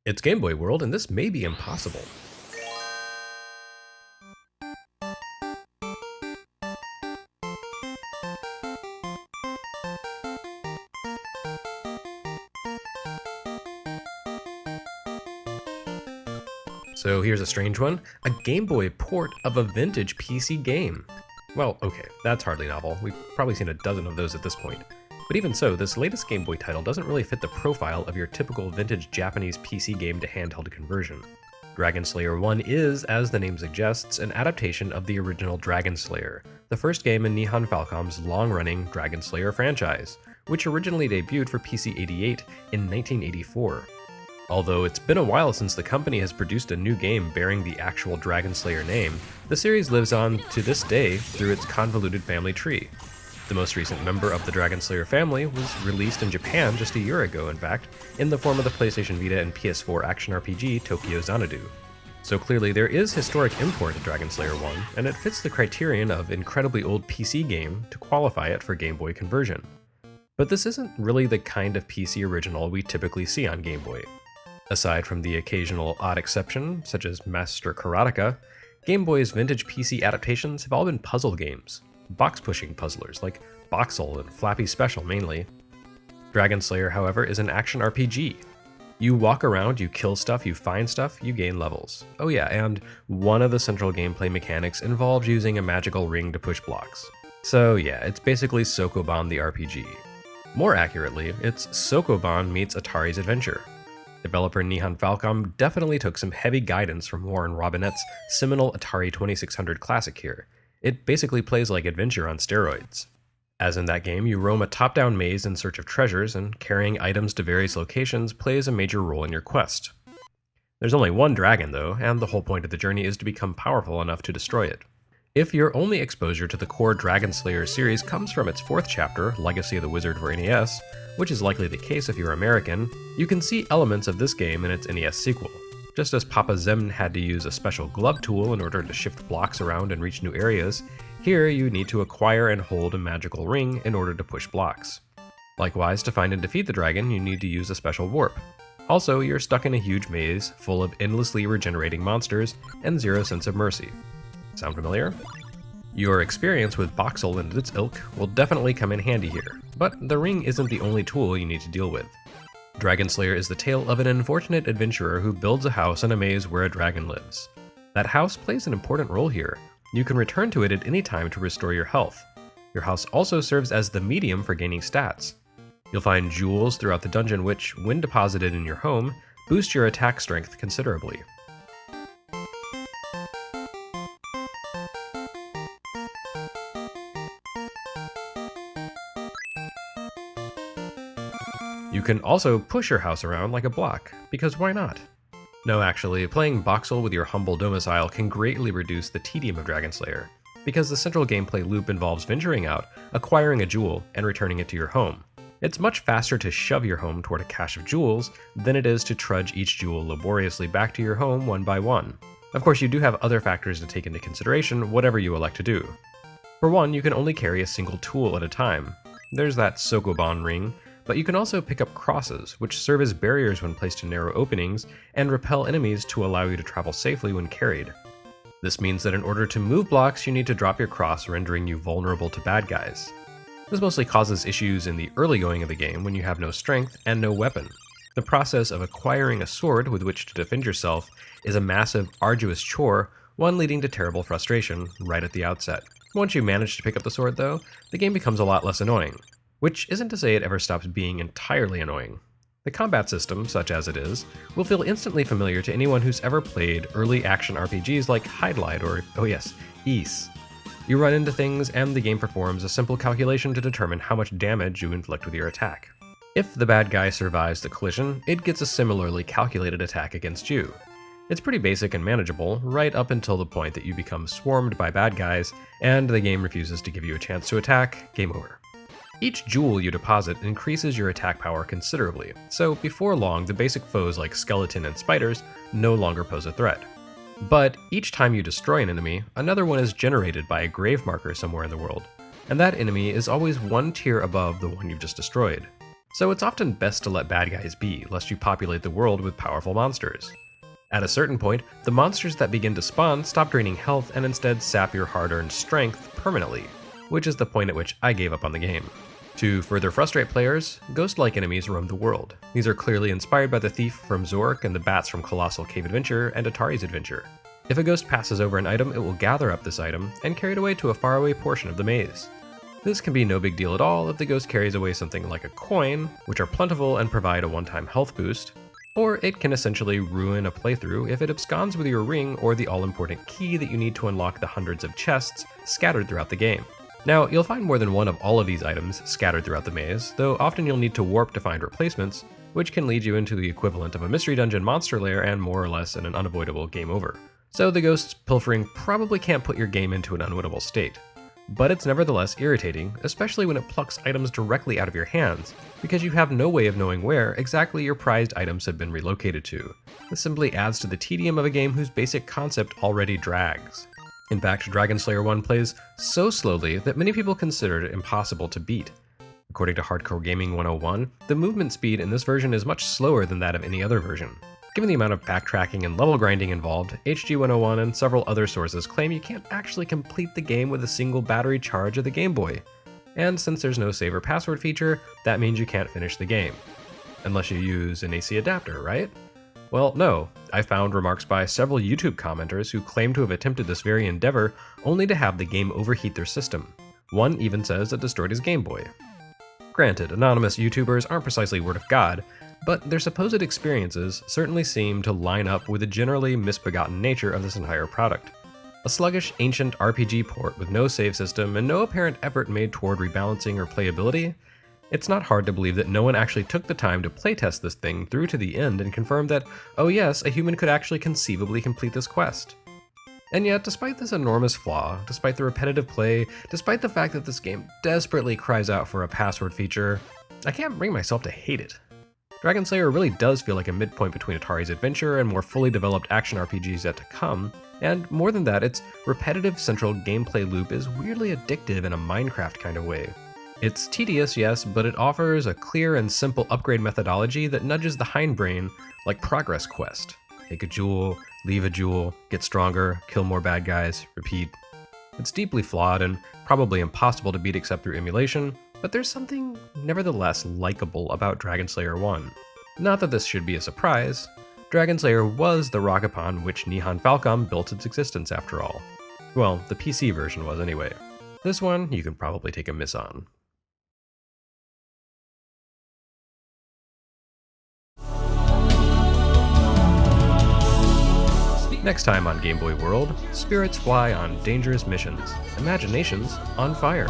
It's Game Boy World, and this may be impossible. So here's a strange one, a Game Boy port of a vintage PC game. Well, okay, that's hardly novel. We've probably seen a dozen of those at this point. But even so, this latest Game Boy title doesn't really fit the profile of your typical vintage Japanese PC game to handheld conversion. Dragon Slayer 1 is, as the name suggests, an adaptation of the original Dragon Slayer, the first game in Nihon Falcom's long-running Dragon Slayer franchise, which originally debuted for PC-88 in 1984. Although it's been a while since the company has produced a new game bearing the actual Dragon Slayer name, the series lives on to this day through its convoluted family tree. The most recent member of the Dragon Slayer family was released in Japan just a year ago, in fact, in the form of the PlayStation Vita and PS4 action RPG Tokyo XANADU. So clearly there is historic import to Dragon Slayer 1, and it fits the criterion of incredibly old PC game to qualify it for Game Boy conversion. But this isn't really the kind of PC original we typically see on Game Boy. Aside from the occasional odd exception, such as Master Karateka, Game Boy's vintage PC adaptations have all been puzzle games, box-pushing puzzlers like Boxel and Flappy Special mainly. Dragon Slayer, however, is an action RPG. You walk around, you kill stuff, you find stuff, you gain levels. Oh yeah, and one of the central gameplay mechanics involves using a magical ring to push blocks. So yeah, it's basically Sokoban the RPG. More accurately, it's Sokoban meets Atari's Adventure. Developer Nihon Falcom definitely took some heavy guidance from Warren Robinette's seminal Atari 2600 classic here. It basically plays like adventure on steroids. As in that game, you roam a top-down maze in search of treasures, and carrying items to various locations plays a major role in your quest. There's only one dragon though, and the whole point of the journey is to become powerful enough to destroy it. If your only exposure to the core Dragon Slayer series comes from its fourth chapter, Legacy of the Wizard for NES, which is likely the case if you're American, you can see elements of this game in its NES sequel. Just as Papa Zem had to use a special glove tool in order to shift blocks around and reach new areas, here you need to acquire and hold a magical ring in order to push blocks. Likewise, to find and defeat the dragon, you need to use a special warp. Also, you're stuck in a huge maze full of endlessly regenerating monsters and zero sense of mercy. Sound familiar? Your experience with Boxel and its ilk will definitely come in handy here, but the ring isn't the only tool you need to deal with. Dragon Slayer is the tale of an unfortunate adventurer who builds a house in a maze where a dragon lives. That house plays an important role here. You can return to it at any time to restore your health. Your house also serves as the medium for gaining stats. You'll find jewels throughout the dungeon which, when deposited in your home, boost your attack strength considerably. You can also push your house around like a block, because why not? No, actually, playing Boxel with your humble domicile can greatly reduce the tedium of Dragon Slayer, because the central gameplay loop involves venturing out, acquiring a jewel, and returning it to your home. It's much faster to shove your home toward a cache of jewels than it is to trudge each jewel laboriously back to your home one by one. Of course, you do have other factors to take into consideration, whatever you elect to do. For one, you can only carry a single tool at a time. There's that Sokoban ring, but you can also pick up crosses, which serve as barriers when placed in narrow openings, and repel enemies to allow you to travel safely when carried. This means that in order to move blocks, you need to drop your cross, rendering you vulnerable to bad guys. This mostly causes issues in the early going of the game when you have no strength and no weapon. The process of acquiring a sword with which to defend yourself is a massive, arduous chore, one leading to terrible frustration right at the outset. Once you manage to pick up the sword though, the game becomes a lot less annoying. Which isn't to say it ever stops being entirely annoying. The combat system, such as it is, will feel instantly familiar to anyone who's ever played early action RPGs like Hydlide or, oh yes, Ys. You run into things and the game performs a simple calculation to determine how much damage you inflict with your attack. If the bad guy survives the collision, it gets a similarly calculated attack against you. It's pretty basic and manageable, right up until the point that you become swarmed by bad guys and the game refuses to give you a chance to attack, game over. Each jewel you deposit increases your attack power considerably, so before long the basic foes like skeleton and spiders no longer pose a threat. But each time you destroy an enemy, another one is generated by a grave marker somewhere in the world, and that enemy is always one tier above the one you've just destroyed. so it's often best to let bad guys be, lest you populate the world with powerful monsters. At a certain point, the monsters that begin to spawn stop draining health and instead sap your hard-earned strength permanently, which is the point at which I gave up on the game. To further frustrate players, ghost-like enemies roam the world. These are clearly inspired by the thief from Zork and the bats from Colossal Cave Adventure and Atari's Adventure. If a ghost passes over an item, it will gather up this item and carry it away to a faraway portion of the maze. This can be no big deal at all if the ghost carries away something like a coin, which are plentiful and provide a one-time health boost, or it can essentially ruin a playthrough if it absconds with your ring or the all-important key that you need to unlock the hundreds of chests scattered throughout the game. Now, you'll find more than one of all of these items scattered throughout the maze, though often you'll need to warp to find replacements, which can lead you into the equivalent of a mystery dungeon monster lair and more or less in an unavoidable game over. So the ghosts pilfering probably can't put your game into an unwinnable state. But it's nevertheless irritating, especially when it plucks items directly out of your hands, because you have no way of knowing where exactly your prized items have been relocated to. This simply adds to the tedium of a game whose basic concept already drags. In fact, Dragon Slayer 1 plays so slowly that many people consider it impossible to beat. According to Hardcore Gaming 101, the movement speed in this version is much slower than that of any other version. Given the amount of backtracking and level grinding involved, HG101 and several other sources claim you can't actually complete the game with a single battery charge of the Game Boy. And since there's no save or password feature, that means you can't finish the game. Unless you use an AC adapter, right? Well, no. I found remarks by several YouTube commenters who claim to have attempted this very endeavor only to have the game overheat their system. One even says it destroyed his Game Boy. Granted, anonymous YouTubers aren't precisely word of God, but their supposed experiences certainly seem to line up with the generally misbegotten nature of this entire product. A sluggish, ancient RPG port with no save system and no apparent effort made toward rebalancing or playability? It's not hard to believe that no one actually took the time to playtest this thing through to the end and confirm that, oh yes, a human could actually conceivably complete this quest. And yet, despite this enormous flaw, despite the repetitive play, despite the fact that this game desperately cries out for a password feature, I can't bring myself to hate it. Dragon Slayer really does feel like a midpoint between Atari's Adventure and more fully developed action RPGs yet to come, and more than that, its repetitive central gameplay loop is weirdly addictive in a Minecraft kind of way. It's tedious, yes, but it offers a clear and simple upgrade methodology that nudges the hindbrain like Progress Quest. Take a jewel, leave a jewel, get stronger, kill more bad guys, repeat. It's deeply flawed and probably impossible to beat except through emulation, but there's something nevertheless likable about Dragon Slayer 1. Not that this should be a surprise. Dragon Slayer was the rock upon which Nihon Falcom built its existence after all. Well, the PC version was anyway. This one you can probably take a miss on. Next time on Game Boy World, spirits fly on dangerous missions, imaginations on fire.